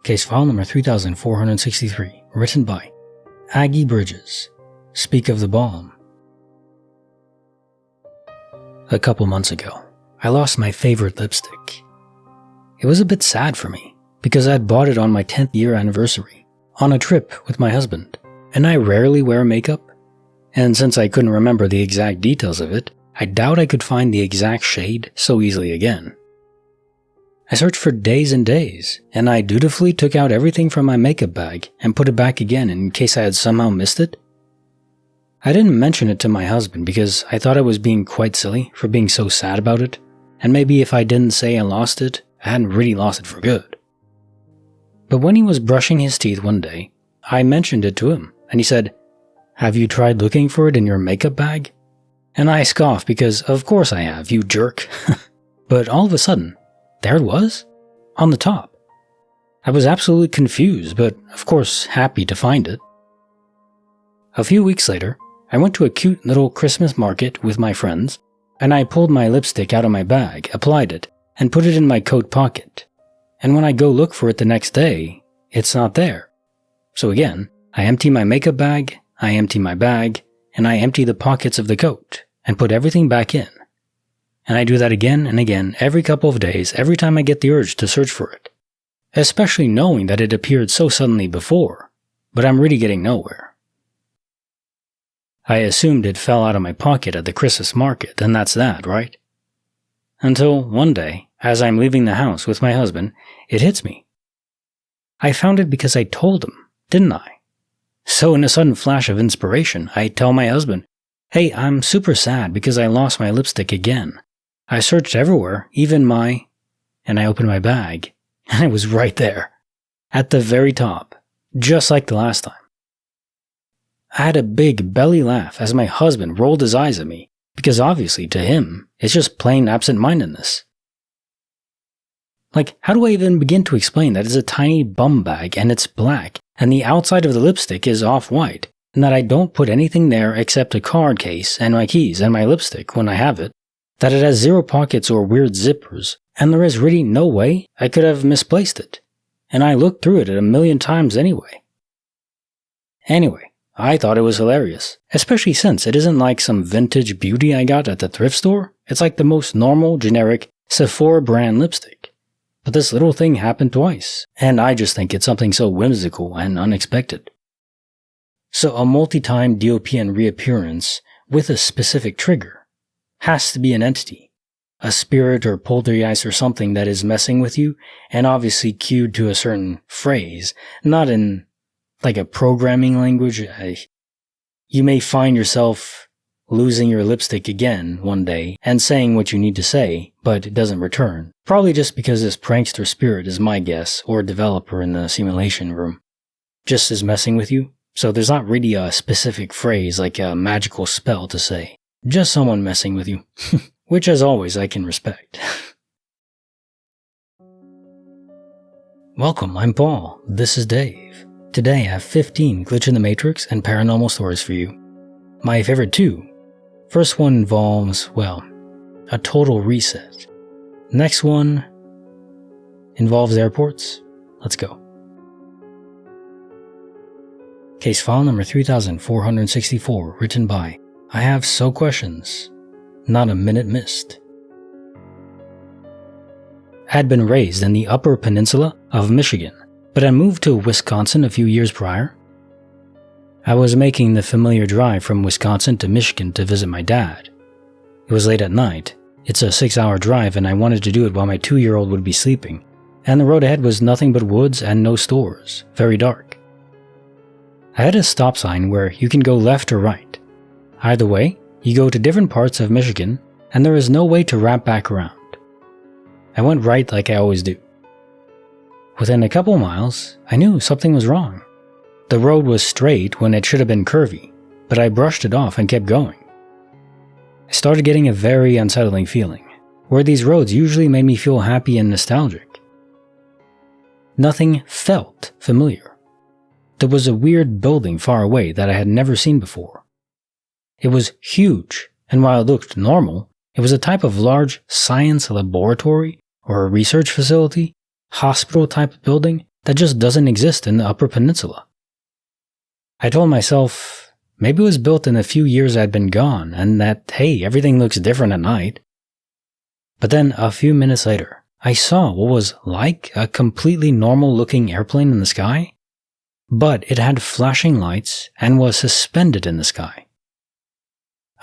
Case file number 3463, written by Aggie Bridges. Speak of the Balm. A couple months ago, I lost my favorite lipstick. It was a bit sad for me, because I'd bought it on my 10th year anniversary, on a trip with my husband, and I rarely wear makeup. And since I couldn't remember the exact details of it, I doubt I could find the exact shade so easily again. I searched for days and days, and I dutifully took out everything from my makeup bag and put it back again in case I had somehow missed it. I didn't mention it to my husband because I thought I was being quite silly for being so sad about it, and maybe if I didn't say I lost it, I hadn't really lost it for good. But when he was brushing his teeth one day, I mentioned it to him, and he said, "Have you tried looking for it in your makeup bag?" And I scoffed because of course I have, you jerk. But all of a sudden, there it was, on the top. I was absolutely confused, but of course happy to find it. A few weeks later, I went to a cute little Christmas market with my friends, and I pulled my lipstick out of my bag, applied it, and put it in my coat pocket. And when I go look for it the next day, it's not there. So again, I empty my makeup bag, I empty my bag, and I empty the pockets of the coat, and put everything back in. And I do that again and again every couple of days, every time I get the urge to search for it. Especially knowing that it appeared so suddenly before, but I'm really getting nowhere. I assumed it fell out of my pocket at the Christmas market, and that's that, right? Until one day, as I'm leaving the house with my husband, it hits me. I found it because I told him, didn't I? So in a sudden flash of inspiration, I tell my husband, "Hey, I'm super sad because I lost my lipstick again. I searched everywhere, even my..." And I opened my bag, and it was right there, at the very top, just like the last time. I had a big belly laugh as my husband rolled his eyes at me, because obviously to him, it's just plain absent-mindedness. Like, how do I even begin to explain that it's a tiny bum bag and it's black, and the outside of the lipstick is off-white, and that I don't put anything there except a card case and my keys and my lipstick when I have it, that it has 0 pockets or weird zippers, and there is really no way I could have misplaced it, and I looked through it a million times anyway. Anyway, I thought it was hilarious, especially since it isn't like some vintage beauty I got at the thrift store. It's like the most normal, generic Sephora brand lipstick. But this little thing happened twice, and I just think it's something so whimsical and unexpected. So a multi-time DOPN reappearance with a specific trigger has to be an entity, a spirit or poltergeist or something that is messing with you, and obviously cued to a certain phrase, not in like a programming language. You may find yourself losing your lipstick again one day and saying what you need to say, but it doesn't return. Probably just because this prankster spirit is my guess, or developer in the simulation room, just is messing with you. So there's not really a specific phrase like a magical spell to say. Just someone messing with you, which as always I can respect. Welcome, I'm Paul, this is Dave. Today I have 15 Glitch in the Matrix and paranormal stories for you. My favorite 2. First one involves, well, a total reset. Next one involves airports. Let's go. Case file number 3464, written by I Have So Questions, Not a Minute Missed. I had been raised in the Upper Peninsula of Michigan, but I moved to Wisconsin a few years prior. I was making the familiar drive from Wisconsin to Michigan to visit my dad. It was late at night. It's a 6-hour drive and I wanted to do it while my 2-year-old would be sleeping, and the road ahead was nothing but woods and no stores, very dark. I had a stop sign where you can go left or right. Either way, you go to different parts of Michigan, and there is no way to wrap back around. I went right like I always do. Within a couple miles, I knew something was wrong. The road was straight when it should have been curvy, but I brushed it off and kept going. I started getting a very unsettling feeling, where these roads usually made me feel happy and nostalgic. Nothing felt familiar. There was a weird building far away that I had never seen before. It was huge, and while it looked normal, it was a type of large science laboratory or a research facility, hospital type of building that just doesn't exist in the Upper Peninsula. I told myself maybe it was built in the few years I'd been gone and that, hey, everything looks different at night. But then a few minutes later, I saw what was like a completely normal-looking airplane in the sky, but it had flashing lights and was suspended in the sky.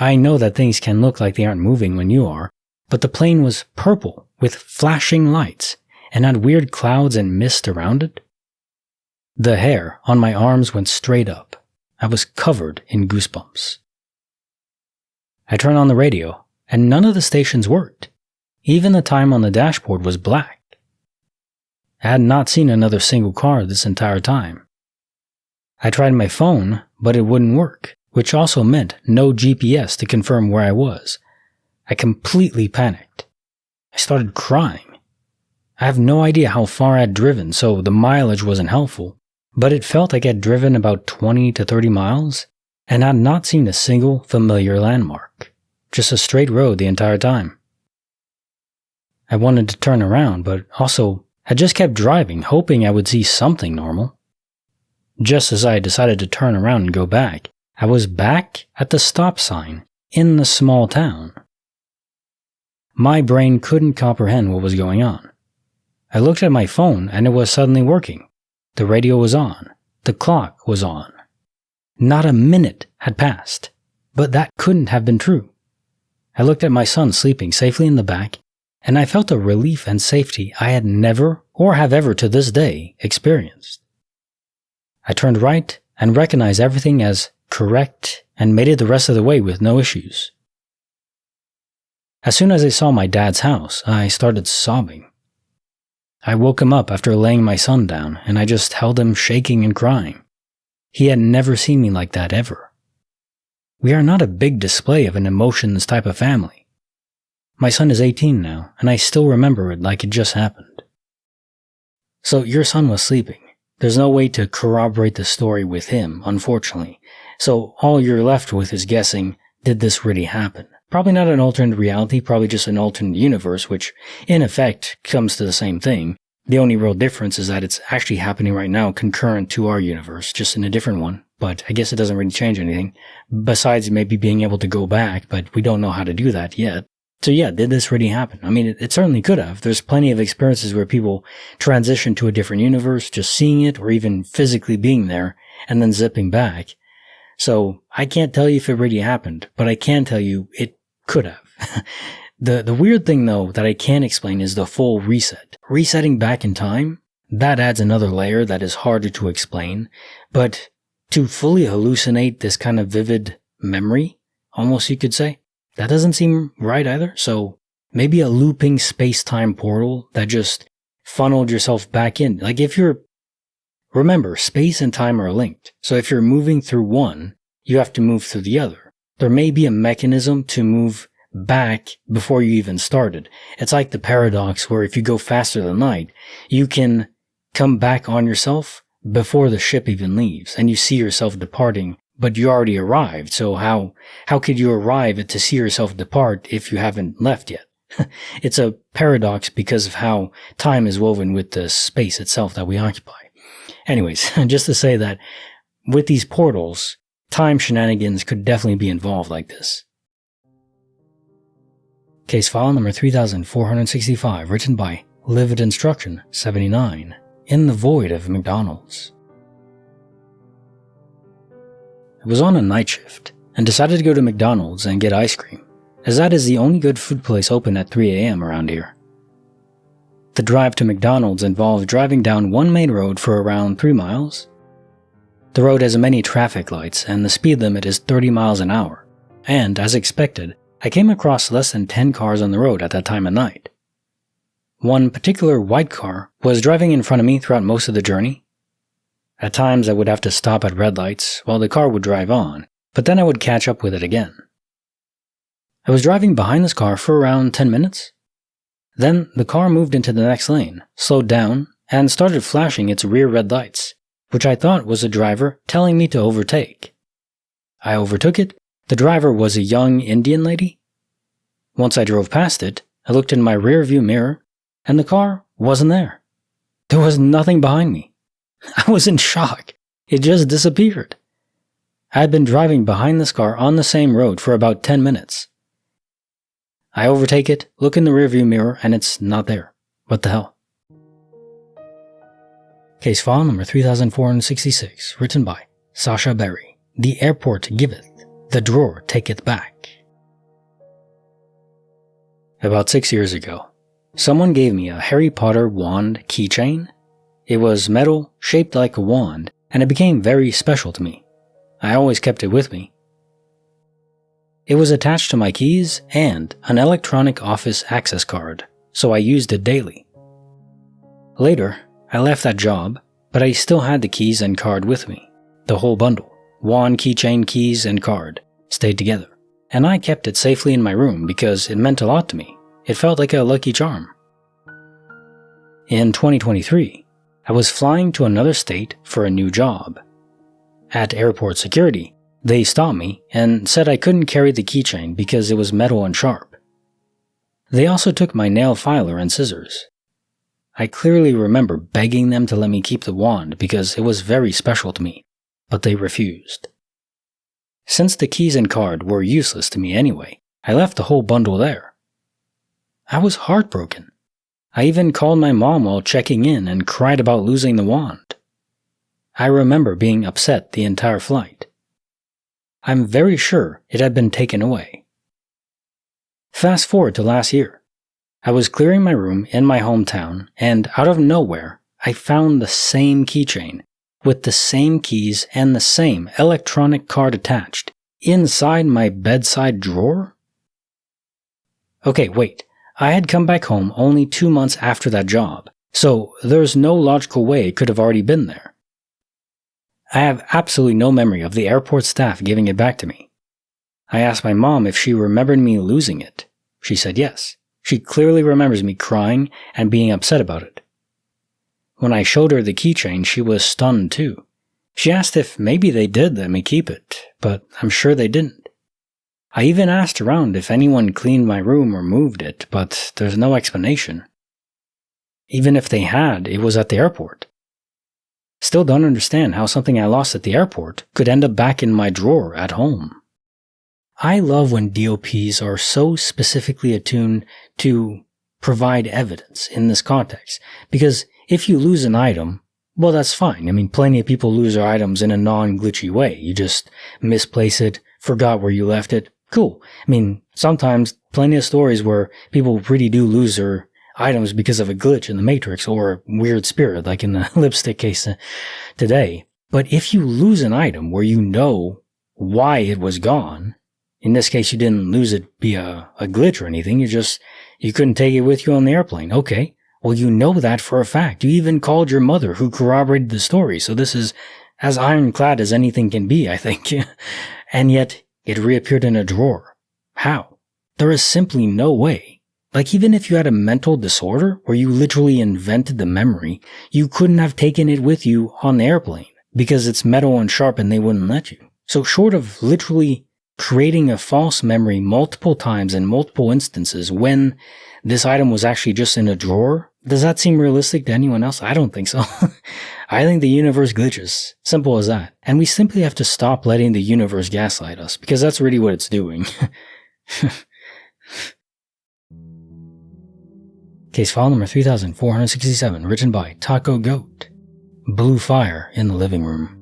I know that things can look like they aren't moving when you are, but the plane was purple with flashing lights and had weird clouds and mist around it. The hair on my arms went straight up. I was covered in goosebumps. I turned on the radio, and none of the stations worked. Even the time on the dashboard was black. I had not seen another single car this entire time. I tried my phone, but it wouldn't work, which also meant no GPS to confirm where I was. I completely panicked. I started crying. I have no idea how far I'd driven, so the mileage wasn't helpful, but it felt like I'd driven about 20 to 30 miles and had not seen a single familiar landmark, just a straight road the entire time. I wanted to turn around, but also had just kept driving, hoping I would see something normal. Just as I decided to turn around and go back, I was back at the stop sign in the small town. My brain couldn't comprehend what was going on. I looked at my phone and it was suddenly working. The radio was on. The clock was on. Not a minute had passed, but that couldn't have been true. I looked at my son sleeping safely in the back, and I felt a relief and safety I had never, or have ever to this day, experienced. I turned right and recognized everything as correct and made it the rest of the way with no issues. As soon as I saw my dad's house, I started sobbing. I woke him up after laying my son down, and I just held him shaking and crying. He had never seen me like that ever. We are not a big display of an emotions type of family. My son is 18 now, and I still remember it like it just happened. So your son was sleeping. There's no way to corroborate the story with him, unfortunately. So all you're left with is guessing, did this really happen? Probably not an alternate reality, probably just an alternate universe, which in effect comes to the same thing. The only real difference is that it's actually happening right now concurrent to our universe, just in a different one. But I guess it doesn't really change anything, besides maybe being able to go back, but we don't know how to do that yet. So yeah, did this really happen? I mean, it certainly could have. There's plenty of experiences where people transition to a different universe, just seeing it or even physically being there and then zipping back. So I can't tell you if it really happened, but I can tell you it could have. The weird thing though that I can't explain is the full reset. Resetting back in time, that adds another layer that is harder to explain, but to fully hallucinate this kind of vivid memory, almost you could say, that doesn't seem right either. So maybe a looping space-time portal that just funneled yourself back in. Like remember, space and time are linked. So if you're moving through one, you have to move through the other. There may be a mechanism to move back before you even started. It's like the paradox where if you go faster than light, you can come back on yourself before the ship even leaves and you see yourself departing. But you already arrived, so how could you arrive to see yourself depart if you haven't left yet? It's a paradox because of how time is woven with the space itself that we occupy. Anyways, just to say that with these portals, time shenanigans could definitely be involved like this. Case file number 3465, written by Livid Instruction 79, in the void of Mcdonalds. I was on a night shift and decided to go to McDonald's and get ice cream, as that is the only good food place open at 3 a.m. around here. The drive to McDonald's involved driving down one main road for around 3 miles. The road has many traffic lights and the speed limit is 30 miles an hour, and as expected, I came across less than 10 cars on the road at that time of night. One particular white car was driving in front of me throughout most of the journey. At times I would have to stop at red lights while the car would drive on, but then I would catch up with it again. I was driving behind this car for around 10 minutes. Then the car moved into the next lane, slowed down, and started flashing its rear red lights, which I thought was the driver telling me to overtake. I overtook it. The driver was a young Indian lady. Once I drove past it, I looked in my rear view mirror, and the car wasn't there. There was nothing behind me. I was in shock. It just disappeared. I had been driving behind this car on the same road for about 10 minutes. I overtake it, look in the rearview mirror, and it's not there. What the hell? Case file number 3466, written by Sasha Berry. The airport giveth, the drawer taketh back. About 6 years ago, someone gave me a Harry Potter wand keychain. It was metal, shaped like a wand, and it became very special to me. I always kept it with me. It was attached to my keys and an electronic office access card, so I used it daily. Later, I left that job, but I still had the keys and card with me. The whole bundle, wand, keychain, keys, and card, stayed together. And I kept it safely in my room because it meant a lot to me. It felt like a lucky charm. In 2023, I was flying to another state for a new job. At airport security, they stopped me and said I couldn't carry the keychain because it was metal and sharp. They also took my nail filer and scissors. I clearly remember begging them to let me keep the wand because it was very special to me, but they refused. Since the keys and card were useless to me anyway, I left the whole bundle there. I was heartbroken. I even called my mom while checking in and cried about losing the wand. I remember being upset the entire flight. I'm very sure it had been taken away. Fast forward to last year. I was clearing my room in my hometown, and out of nowhere, I found the same keychain with the same keys and the same electronic card attached inside my bedside drawer. Okay, wait. I had come back home only 2 months after that job, so there's no logical way it could have already been there. I have absolutely no memory of the airport staff giving it back to me. I asked my mom if she remembered me losing it. She said yes. She clearly remembers me crying and being upset about it. When I showed her the keychain, she was stunned too. She asked if maybe they did let me keep it, but I'm sure they didn't. I even asked around if anyone cleaned my room or moved it, but there's no explanation. Even if they had, it was at the airport. Still don't understand how something I lost at the airport could end up back in my drawer at home. I love when DOPs are so specifically attuned to provide evidence in this context, because if you lose an item, well, that's fine. I mean, plenty of people lose their items in a non-glitchy way. You just misplace it, forgot where you left it. Cool. I mean, sometimes plenty of stories where people really do lose their items because of a glitch in the Matrix or a weird spirit, like in the lipstick case today. But if you lose an item where you know why it was gone, in this case, you didn't lose it via a glitch or anything. You couldn't take it with you on the airplane. Okay. Well, you know that for a fact. You even called your mother who corroborated the story. So this is as ironclad as anything can be, I think. And yet it reappeared in a drawer. How? There is simply no way. Like, even if you had a mental disorder where you literally invented the memory, you couldn't have taken it with you on the airplane because it's metal and sharp and they wouldn't let you. So short of literally creating a false memory multiple times in multiple instances when this item was actually just in a drawer, does that seem realistic to anyone else? I don't think so. I think the universe glitches. Simple as that. And we simply have to stop letting the universe gaslight us, because that's really what it's doing. Case file number 3467, written by Taco Goat. Blue fire in the living room.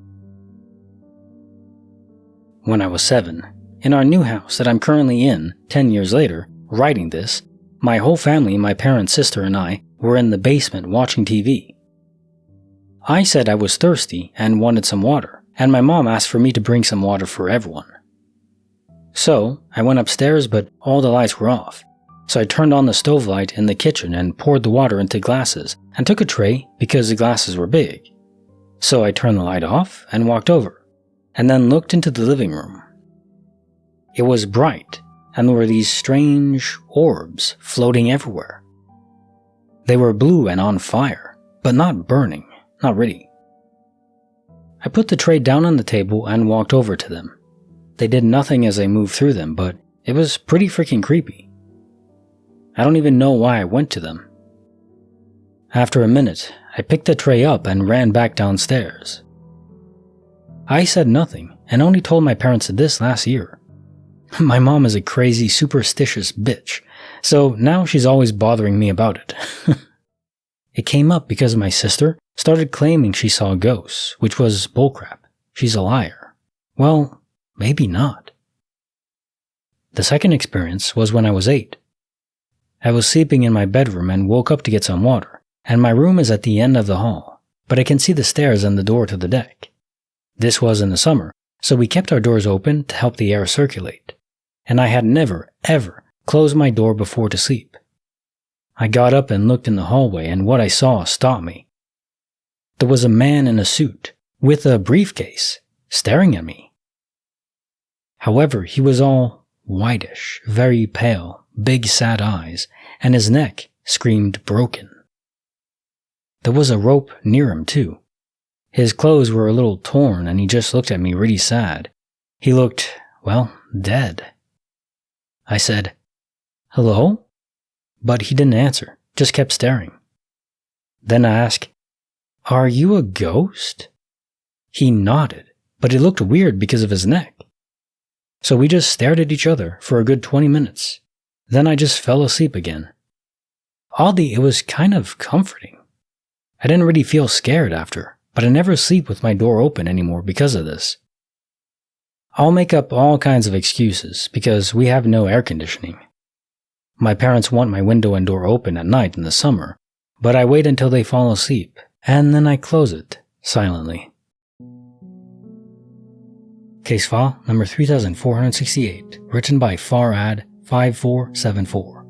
When I was 7, in our new house that I'm currently in, 10 years later, writing this, my whole family, my parents, sister, and I were in the basement watching TV. I said I was thirsty and wanted some water, and my mom asked for me to bring some water for everyone. So, I went upstairs, but all the lights were off. So I turned on the stove light in the kitchen and poured the water into glasses, and took a tray because the glasses were big. So I turned the light off and walked over, and then looked into the living room. It was bright, and there were these strange orbs floating everywhere. They were blue and on fire, but not burning, not really. I put the tray down on the table and walked over to them. They did nothing as I moved through them, but it was pretty freaking creepy. I don't even know why I went to them. After a minute, I picked the tray up and ran back downstairs. I said nothing and only told my parents this last year. My mom is a crazy, superstitious bitch, so now she's always bothering me about it. It came up because my sister started claiming she saw ghosts, which was bullcrap. She's a liar. Well, maybe not. The second experience was when I was 8. I was sleeping in my bedroom and woke up to get some water, and my room is at the end of the hall, but I can see the stairs and the door to the deck. This was in the summer, so we kept our doors open to help the air circulate, and I had never, ever closed my door before to sleep. I got up and looked in the hallway, and what I saw stopped me. There was a man in a suit, with a briefcase, staring at me. However, he was all whitish, very pale, big sad eyes, and his neck screamed broken. There was a rope near him too. His clothes were a little torn and he just looked at me really sad. He looked, well, dead. I said, "Hello?" But he didn't answer, just kept staring. Then I asked, "Are you a ghost?" He nodded, but it looked weird because of his neck. So we just stared at each other for a good 20 minutes. Then I just fell asleep again. Oddly, it was kind of comforting. I didn't really feel scared after, but I never sleep with my door open anymore because of this. I'll make up all kinds of excuses because we have no air conditioning. My parents want my window and door open at night in the summer, but I wait until they fall asleep, and then I close it silently. Case file number 3468, written by Farad 5474.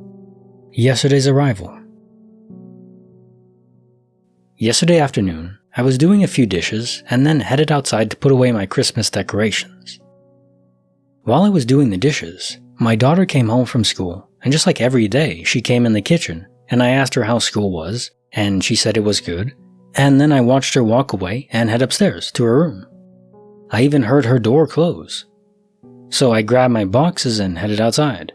Yesterday's arrival. Yesterday afternoon, I was doing a few dishes and then headed outside to put away my Christmas decorations. While I was doing the dishes, my daughter came home from school, and just like every day, she came in the kitchen, and I asked her how school was, and she said it was good, and then I watched her walk away and head upstairs to her room. I even heard her door close. So I grabbed my boxes and headed outside.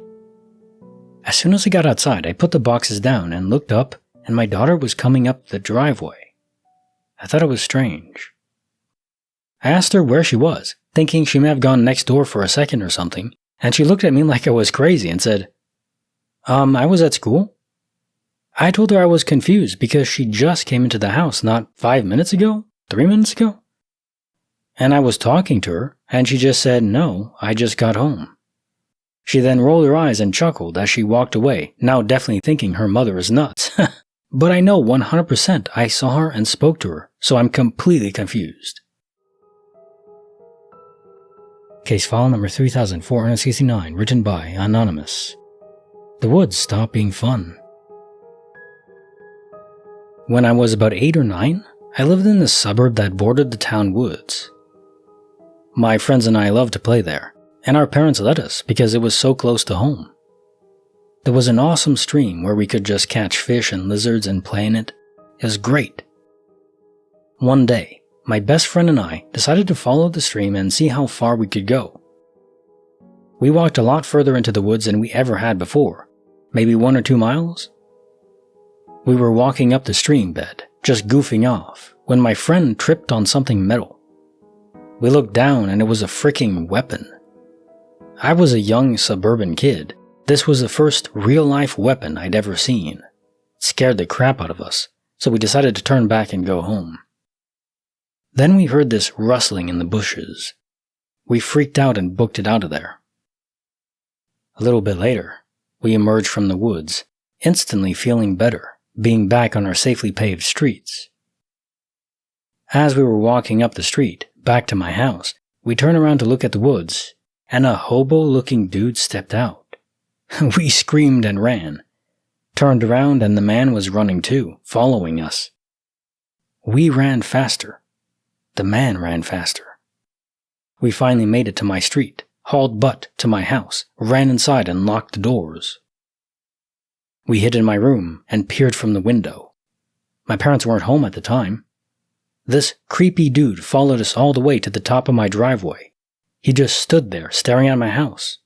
As soon as I got outside, I put the boxes down and looked up, and my daughter was coming up the driveway. I thought it was strange. I asked her where she was, thinking she may have gone next door for a second or something, and she looked at me like I was crazy and said, I was at school." I told her I was confused because she just came into the house not 5 minutes ago, 3 minutes ago. And I was talking to her, and she just said, "No, I just got home." She then rolled her eyes and chuckled as she walked away, now definitely thinking her mother is nuts. But I know 100% I saw her and spoke to her, so I'm completely confused. Case file number 3469, written by Anonymous. The woods stopped being fun. When I was about 8 or 9, I lived in a suburb that bordered the town woods. My friends and I loved to play there, and our parents let us because it was so close to home. There was an awesome stream where we could just catch fish and lizards and play in it. It was great. One day, my best friend and I decided to follow the stream and see how far we could go. We walked a lot further into the woods than we ever had before, maybe 1 or 2 miles. We were walking up the stream bed, just goofing off, when my friend tripped on something metal. We looked down and it was a freaking weapon. I was a young suburban kid. This was the first real-life weapon I'd ever seen. It scared the crap out of us, so we decided to turn back and go home. Then we heard this rustling in the bushes. We freaked out and booked it out of there. A little bit later, we emerged from the woods, instantly feeling better, being back on our safely paved streets. As we were walking up the street, back to my house, we turned around to look at the woods, and a hobo-looking dude stepped out. We screamed and ran. Turned around and the man was running too, following us. We ran faster. The man ran faster. We finally made it to my street, hauled butt to my house, ran inside and locked the doors. We hid in my room and peered from the window. My parents weren't home at the time. This creepy dude followed us all the way to the top of my driveway. He just stood there staring at my house.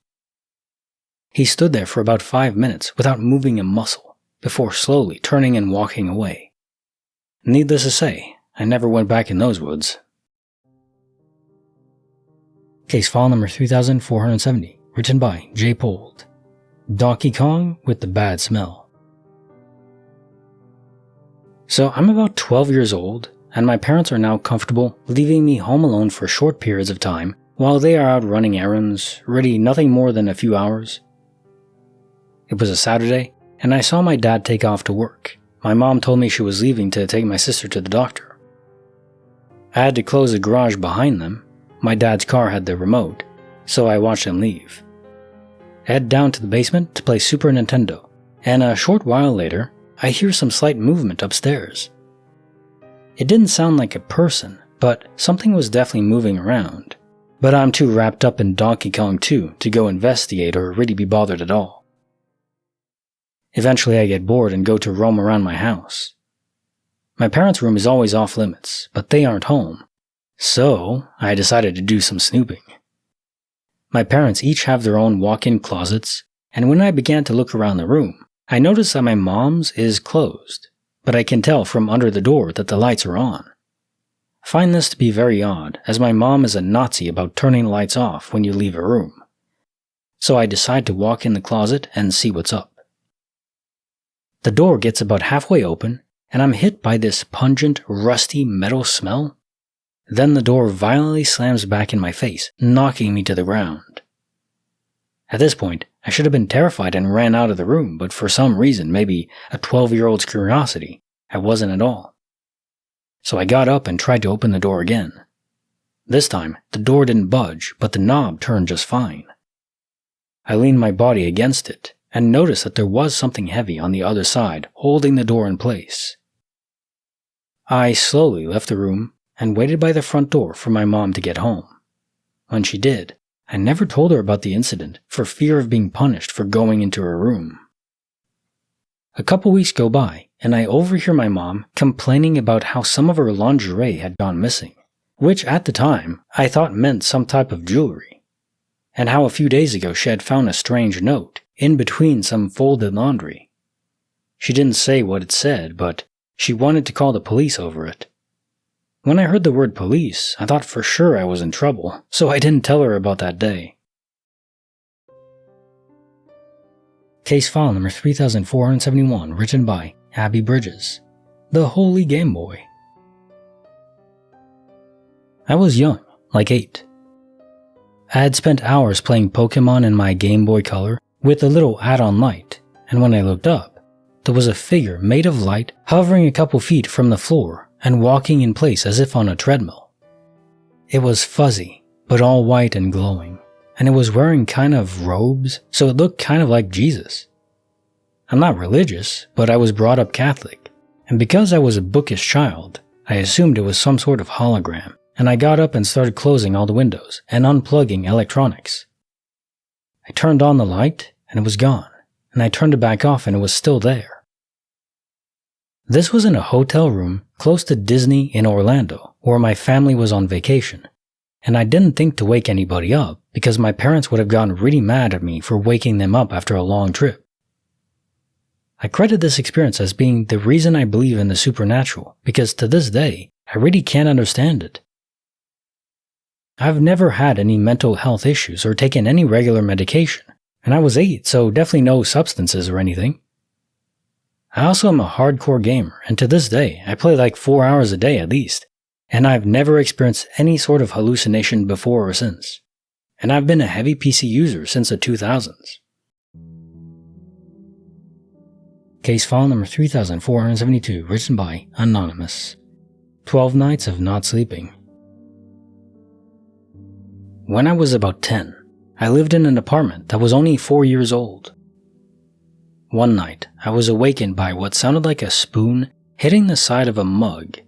He stood there for about 5 minutes without moving a muscle, before slowly turning and walking away. Needless to say, I never went back in those woods. Case file number 3470, written by J. Pold. Donkey Kong with the bad smell. So I'm about 12 years old, and my parents are now comfortable leaving me home alone for short periods of time while they are out running errands, ready nothing more than a few hours. It was a Saturday, and I saw my dad take off to work. My mom told me she was leaving to take my sister to the doctor. I had to close the garage behind them. My dad's car had the remote, so I watched them leave. I head down to the basement to play Super Nintendo, and a short while later, I hear some slight movement upstairs. It didn't sound like a person, but something was definitely moving around. But I'm too wrapped up in Donkey Kong 2 to go investigate or really be bothered at all. Eventually I get bored and go to roam around my house. My parents' room is always off limits, but they aren't home. So I decided to do some snooping. My parents each have their own walk-in closets, and when I began to look around the room, I noticed that my mom's is closed, but I can tell from under the door that the lights are on. I find this to be very odd, as my mom is a Nazi about turning the lights off when you leave a room. So I decide to walk in the closet and see what's up. The door gets about halfway open, and I'm hit by this pungent, rusty metal smell. Then the door violently slams back in my face, knocking me to the ground. At this point, I should have been terrified and ran out of the room, but for some reason, maybe a 12-year-old's curiosity, I wasn't at all. So I got up and tried to open the door again. This time, the door didn't budge, but the knob turned just fine. I leaned my body against it, and noticed that there was something heavy on the other side, holding the door in place. I slowly left the room, and waited by the front door for my mom to get home. When she did, I never told her about the incident for fear of being punished for going into her room. A couple weeks go by, and I overhear my mom complaining about how some of her lingerie had gone missing, which at the time I thought meant some type of jewelry, and how a few days ago she had found a strange note in between some folded laundry. She didn't say what it said, but she wanted to call the police over it. When I heard the word police, I thought for sure I was in trouble, so I didn't tell her about that day. Case file number 3471, written by Abby Bridges. The Holy Gameboy. I was young, like 8. I had spent hours playing Pokemon in my Game Boy Color with a little add-on light, and when I looked up, there was a figure made of light hovering a couple feet from the floor and walking in place as if on a treadmill. It was fuzzy, but all white and glowing, and it was wearing kind of robes, so it looked kind of like Jesus. I'm not religious, but I was brought up Catholic, and because I was a bookish child, I assumed it was some sort of hologram, and I got up and started closing all the windows and unplugging electronics. I turned on the light, and it was gone, and I turned it back off and it was still there. This was in a hotel room close to Disney in Orlando, where my family was on vacation, and I didn't think to wake anybody up because my parents would have gotten really mad at me for waking them up after a long trip. I credit this experience as being the reason I believe in the supernatural, because to this day, I really can't understand it. I've never had any mental health issues or taken any regular medication, and I was 8, so definitely no substances or anything. I also am a hardcore gamer, and to this day, I play like 4 hours a day at least, and I've never experienced any sort of hallucination before or since. And I've been a heavy PC user since the 2000s. Case file number 3472, written by Anonymous. 12 Nights of Not Sleeping. When I was about 10, I lived in an apartment that was only 4 years old. One night, I was awakened by what sounded like a spoon hitting the side of a mug.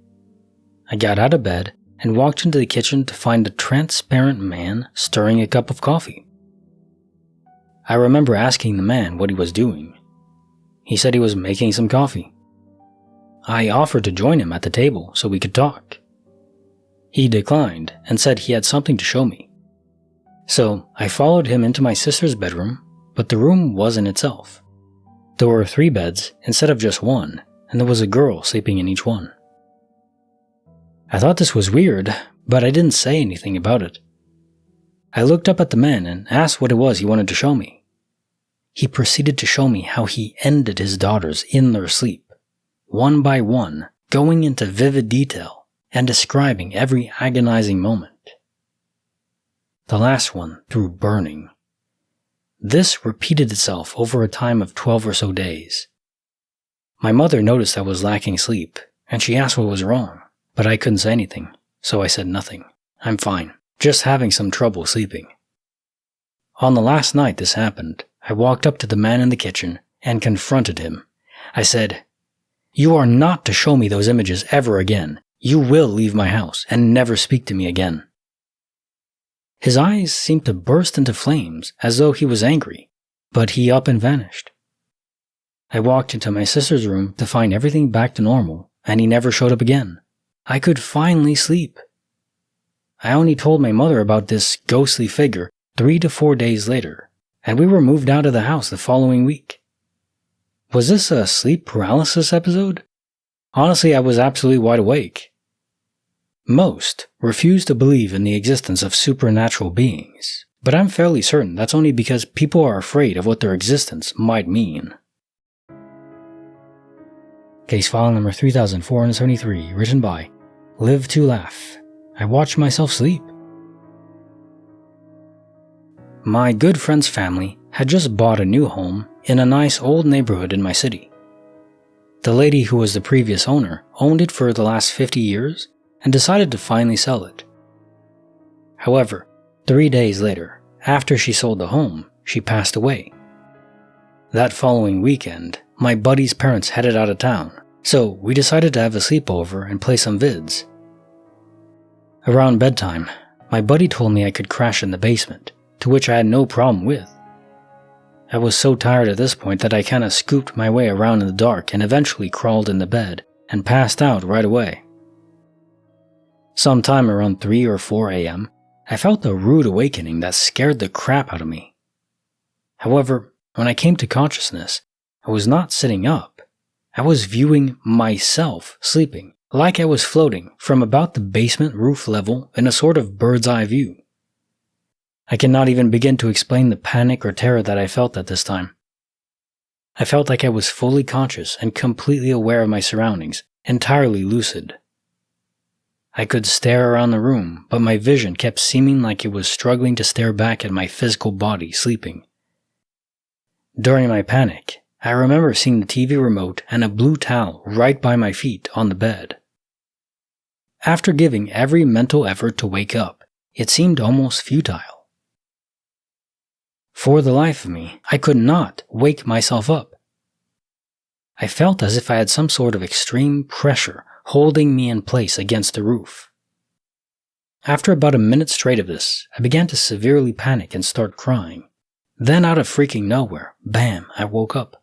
I got out of bed and walked into the kitchen to find a transparent man stirring a cup of coffee. I remember asking the man what he was doing. He said he was making some coffee. I offered to join him at the table so we could talk. He declined and said he had something to show me. So I followed him into my sister's bedroom, but the room wasn't itself. There were 3 beds instead of just one, and there was a girl sleeping in each one. I thought this was weird, but I didn't say anything about it. I looked up at the man and asked what it was he wanted to show me. He proceeded to show me how he ended his daughters in their sleep, one by one, going into vivid detail and describing every agonizing moment. The last one through burning. This repeated itself over a time of 12 or so days. My mother noticed I was lacking sleep, and she asked what was wrong, but I couldn't say anything, so I said nothing. I'm fine, just having some trouble sleeping. On the last night this happened, I walked up to the man in the kitchen and confronted him. I said, "You are not to show me those images ever again. You will leave my house and never speak to me again." His eyes seemed to burst into flames as though he was angry, but he up and vanished. I walked into my sister's room to find everything back to normal, and he never showed up again. I could finally sleep. I only told my mother about this ghostly figure 3 to 4 days later, and we were moved out of the house the following week. Was this a sleep paralysis episode? Honestly, I was absolutely wide awake. Most refuse to believe in the existence of supernatural beings, but I'm fairly certain that's only because people are afraid of what their existence might mean. Case file number 3473, written by Live to Laugh. I watched myself sleep. My good friend's family had just bought a new home in a nice old neighborhood in my city. The lady who was the previous owner owned it for the last 50 years and decided to finally sell it. However, 3 days later, after she sold the home, she passed away. That following weekend, my buddy's parents headed out of town, so we decided to have a sleepover and play some vids. Around bedtime, my buddy told me I could crash in the basement, to which I had no problem with. I was so tired at this point that I kinda scooped my way around in the dark and eventually crawled in the bed and passed out right away. Sometime around 3 or 4 a.m., I felt a rude awakening that scared the crap out of me. However, when I came to consciousness, I was not sitting up. I was viewing myself sleeping, like I was floating from about the basement roof level in a sort of bird's eye view. I cannot even begin to explain the panic or terror that I felt at this time. I felt like I was fully conscious and completely aware of my surroundings, entirely lucid. I could stare around the room, but my vision kept seeming like it was struggling to stare back at my physical body sleeping. During my panic, I remember seeing the TV remote and a blue towel right by my feet on the bed. After giving every mental effort to wake up, it seemed almost futile. For the life of me, I could not wake myself up. I felt as if I had some sort of extreme pressure holding me in place against the roof. After about a minute straight of this, I began to severely panic and start crying. Then out of freaking nowhere, bam, I woke up.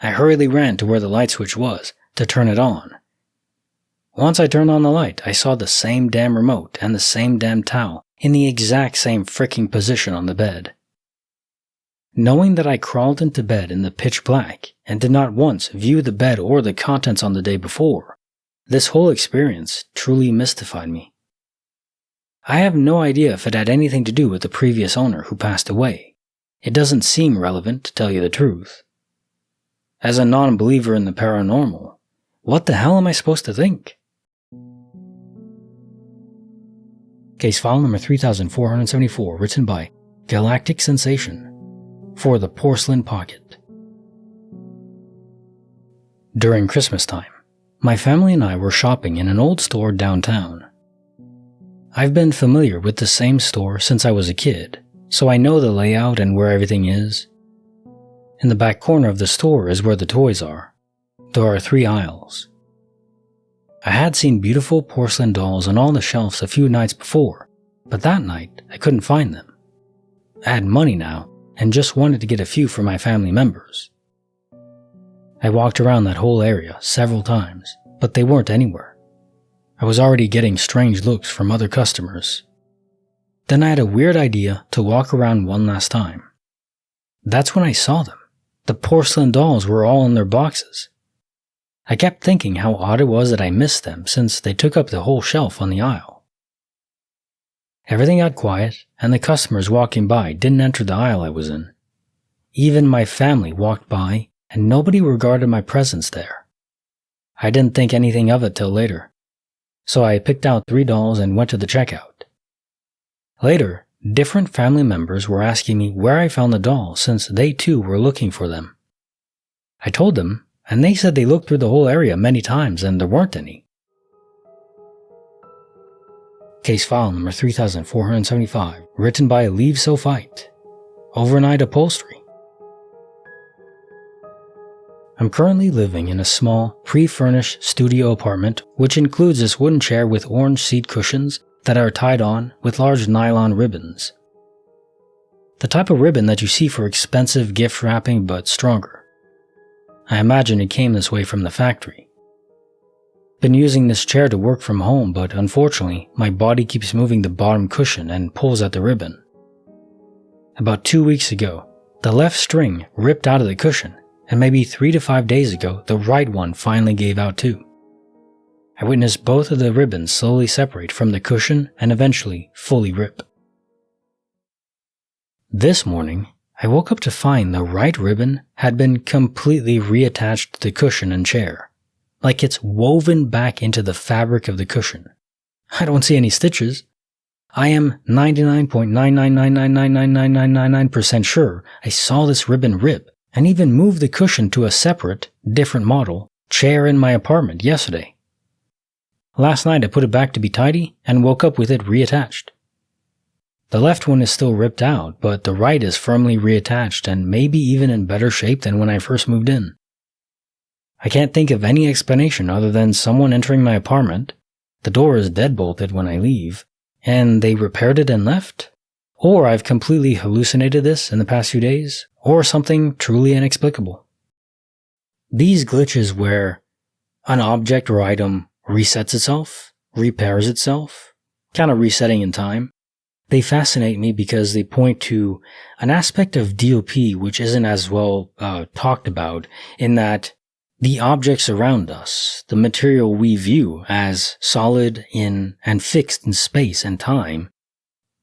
I hurriedly ran to where the light switch was to turn it on. Once I turned on the light, I saw the same damn remote and the same damn towel in the exact same freaking position on the bed. Knowing that I crawled into bed in the pitch black and did not once view the bed or the contents on the day before, this whole experience truly mystified me. I have no idea if it had anything to do with the previous owner who passed away. It doesn't seem relevant, to tell you the truth. As a non-believer in the paranormal, what the hell am I supposed to think? Case file number 3474, written by Galactic Sensation, for the Porcelain Pocket. During Christmas time, my family and I were shopping in an old store downtown. I've been familiar with the same store since I was a kid, so I know the layout and where everything is. In the back corner of the store is where the toys are. There are 3 aisles. I had seen beautiful porcelain dolls on all the shelves a few nights before, but that night I couldn't find them. I had money now and just wanted to get a few for my family members. I walked around that whole area several times, but they weren't anywhere. I was already getting strange looks from other customers. Then I had a weird idea to walk around one last time. That's when I saw them. The porcelain dolls were all in their boxes. I kept thinking how odd it was that I missed them since they took up the whole shelf on the aisle. Everything got quiet, and the customers walking by didn't enter the aisle I was in. Even my family walked by, and nobody regarded my presence there. I didn't think anything of it till later, so I picked out 3 dolls and went to the checkout. Later, different family members were asking me where I found the dolls since they too were looking for them. I told them, and they said they looked through the whole area many times and there weren't any. Case file number 3475, written by Leave So Fight. Overnight Upholstery. I'm currently living in a small, pre-furnished studio apartment which includes this wooden chair with orange seat cushions that are tied on with large nylon ribbons. The type of ribbon that you see for expensive gift wrapping but stronger. I imagine it came this way from the factory. Been using this chair to work from home, but unfortunately, my body keeps moving the bottom cushion and pulls at the ribbon. About 2 weeks ago, the left string ripped out of the cushion, and maybe 3 to 5 days ago, the right one finally gave out too. I witnessed both of the ribbons slowly separate from the cushion and eventually fully rip. This morning, I woke up to find the right ribbon had been completely reattached to the cushion and chair. Like it's woven back into the fabric of the cushion. I don't see any stitches. I am 99.999999999% sure I saw this ribbon rip and even move the cushion to a separate, different model, chair in my apartment yesterday. Last night I put it back to be tidy and woke up with it reattached. The left one is still ripped out, but the right is firmly reattached and maybe even in better shape than when I first moved in. I can't think of any explanation other than someone entering my apartment, the door is deadbolted when I leave, and they repaired it and left? Or I've completely hallucinated this in the past few days, or something truly inexplicable. These glitches where an object or item resets itself, repairs itself, kind of resetting in time, they fascinate me because they point to an aspect of DOP which isn't as well talked about, in that the objects around us, the material we view as solid in and fixed in space and time,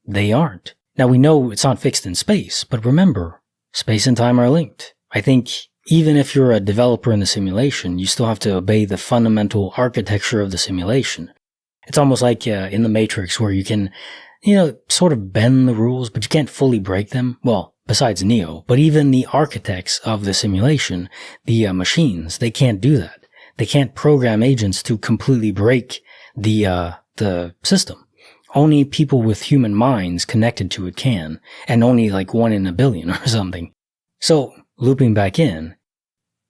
they aren't. Now we know it's not fixed in space, but remember, space and time are linked. I think even if you're a developer in the simulation, you still have to obey the fundamental architecture of the simulation. It's almost like in the Matrix where you can, sort of bend the rules, but you can't fully break them. Well, besides Neo, but even the architects of the simulation, the machines, they can't do that. They can't program agents to completely break the system. Only people with human minds connected to it can, and only like 1 in a billion or something. So, looping back in,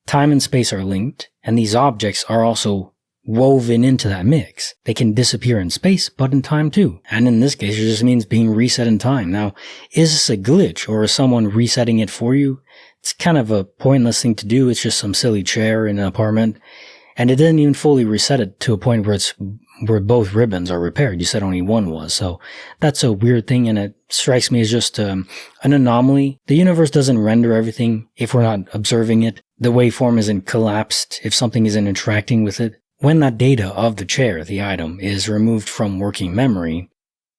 time and space are linked, and these objects are also woven into that mix. They can disappear in space, but in time too. And in this case, it just means being reset in time. Now, is this a glitch, or is someone resetting it for you? It's kind of a pointless thing to do. It's just some silly chair in an apartment. And it didn't even fully reset it to a point where both ribbons are repaired. You said only one was. So that's a weird thing, and it strikes me as just an anomaly. The universe doesn't render everything if we're not observing it. The waveform isn't collapsed if something isn't interacting with it. When that data of the chair, the item, is removed from working memory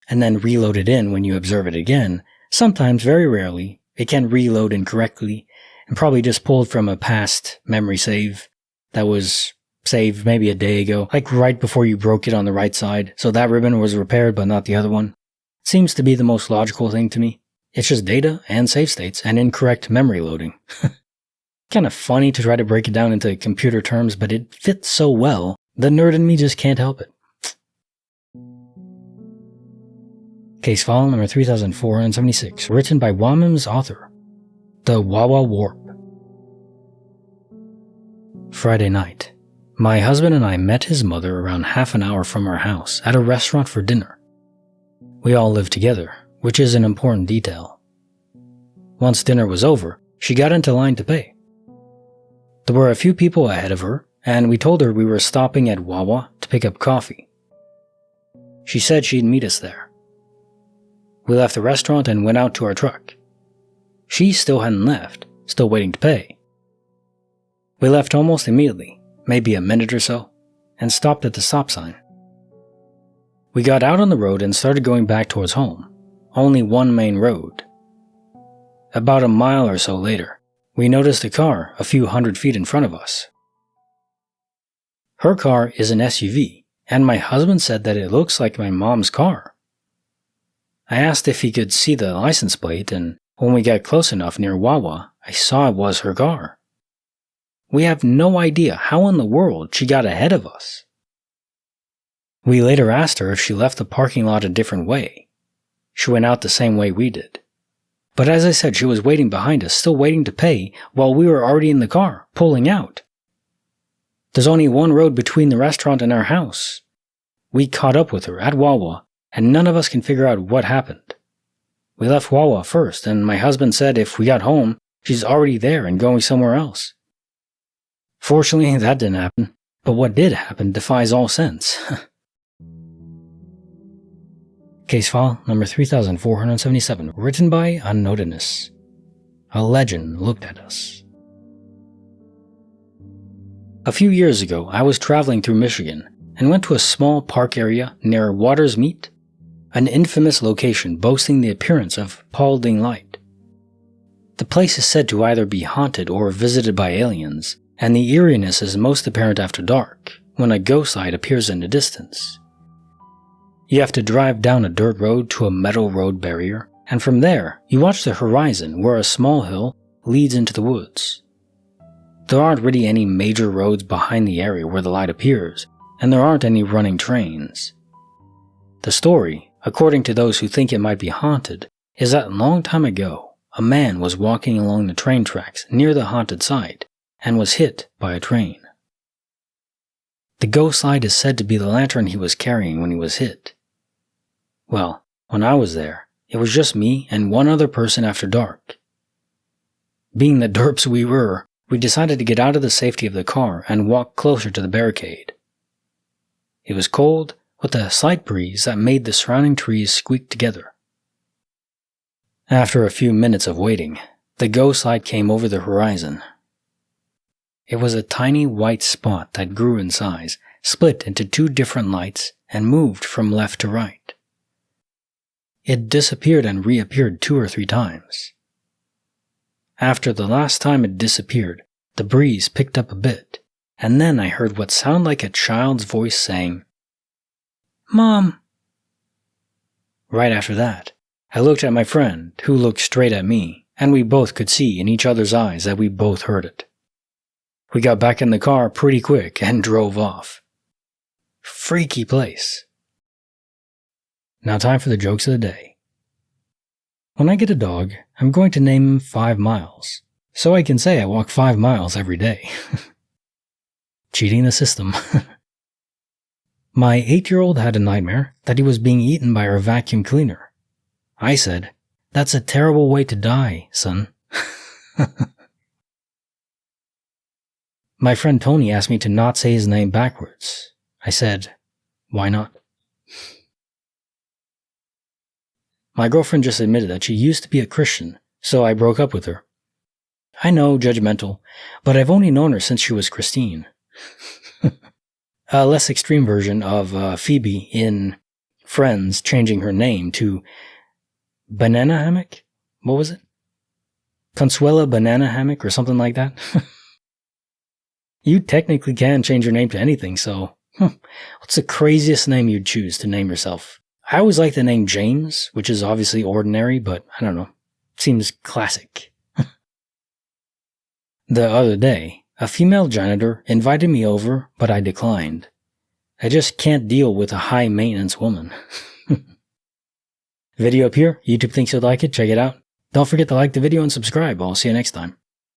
and then reloaded in when you observe it again, sometimes, very rarely, it can reload incorrectly and probably just pulled from a past memory save that was saved maybe a day ago, like right before you broke it on the right side, so that ribbon was repaired but not the other one. Seems to be the most logical thing to me. It's just data and save states and incorrect memory loading. Kind of funny to try to break it down into computer terms, but it fits so well, the nerd in me just can't help it. Case file number 3476, written by Wamim's author, The Wawa Warp. Friday night. My husband and I met his mother around half an hour from our house at a restaurant for dinner. We all live together, which is an important detail. Once dinner was over, she got into line to pay. There were a few people ahead of her, and we told her we were stopping at Wawa to pick up coffee. She said she'd meet us there. We left the restaurant and went out to our truck. She still hadn't left, still waiting to pay. We left almost immediately, maybe a minute or so, and stopped at the stop sign. We got out on the road and started going back towards home, only one main road. About a mile or so later, we noticed a car a few hundred feet in front of us. Her car is an SUV, and my husband said that it looks like my mom's car. I asked if he could see the license plate, and when we got close enough near Wawa, I saw it was her car. We have no idea how in the world she got ahead of us. We later asked her if she left the parking lot a different way. She went out the same way we did. But as I said, she was waiting behind us, still waiting to pay, while we were already in the car, pulling out. There's only one road between the restaurant and our house. We caught up with her at Wawa, and none of us can figure out what happened. We left Wawa first, and my husband said if we got home, she's already there and going somewhere else. Fortunately, that didn't happen, but what did happen defies all sense. Case file number 3477, written by Unnotedness. A legend looked at us. A few years ago, I was traveling through Michigan and went to a small park area near Waters Meet, an infamous location boasting the appearance of Paulding light. The place is said to either be haunted or visited by aliens, and the eeriness is most apparent after dark, when a ghost light appears in the distance. You have to drive down a dirt road to a metal road barrier, and from there, you watch the horizon where a small hill leads into the woods. There aren't really any major roads behind the area where the light appears, and there aren't any running trains. The story, according to those who think it might be haunted, is that a long time ago, a man was walking along the train tracks near the haunted site and was hit by a train. The ghost light is said to be the lantern he was carrying when he was hit. Well, when I was there, it was just me and one other person after dark. Being the derps we were, we decided to get out of the safety of the car and walk closer to the barricade. It was cold, with a slight breeze that made the surrounding trees squeak together. After a few minutes of waiting, the ghost light came over the horizon. It was a tiny white spot that grew in size, split into two different lights, and moved from left to right. It disappeared and reappeared 2 or 3 times. After the last time it disappeared, the breeze picked up a bit, and then I heard what sounded like a child's voice saying, "Mom." Right after that, I looked at my friend, who looked straight at me, and we both could see in each other's eyes that we both heard it. We got back in the car pretty quick and drove off. Freaky place. Now time for the jokes of the day. When I get a dog, I'm going to name him 5 miles, so I can say I walk 5 miles every day. Cheating the system. My 8-year-old had a nightmare that he was being eaten by our vacuum cleaner. I said, "That's a terrible way to die, son." My friend Tony asked me to not say his name backwards. I said, "Why not?" My girlfriend just admitted that she used to be a Christian, so I broke up with her. I know, judgmental, but I've only known her since she was Christine. A less extreme version of Phoebe in Friends changing her name to Banana Hammock? What was it? Consuela Banana Hammock or something like that? You technically can change your name to anything, so what's the craziest name you'd choose to name yourself? I always like the name James, which is obviously ordinary, but I don't know. Seems classic. The other day, a female janitor invited me over, but I declined. I just can't deal with a high-maintenance woman. Video up here. YouTube thinks you'll like it. Check it out. Don't forget to like the video and subscribe. I'll see you next time.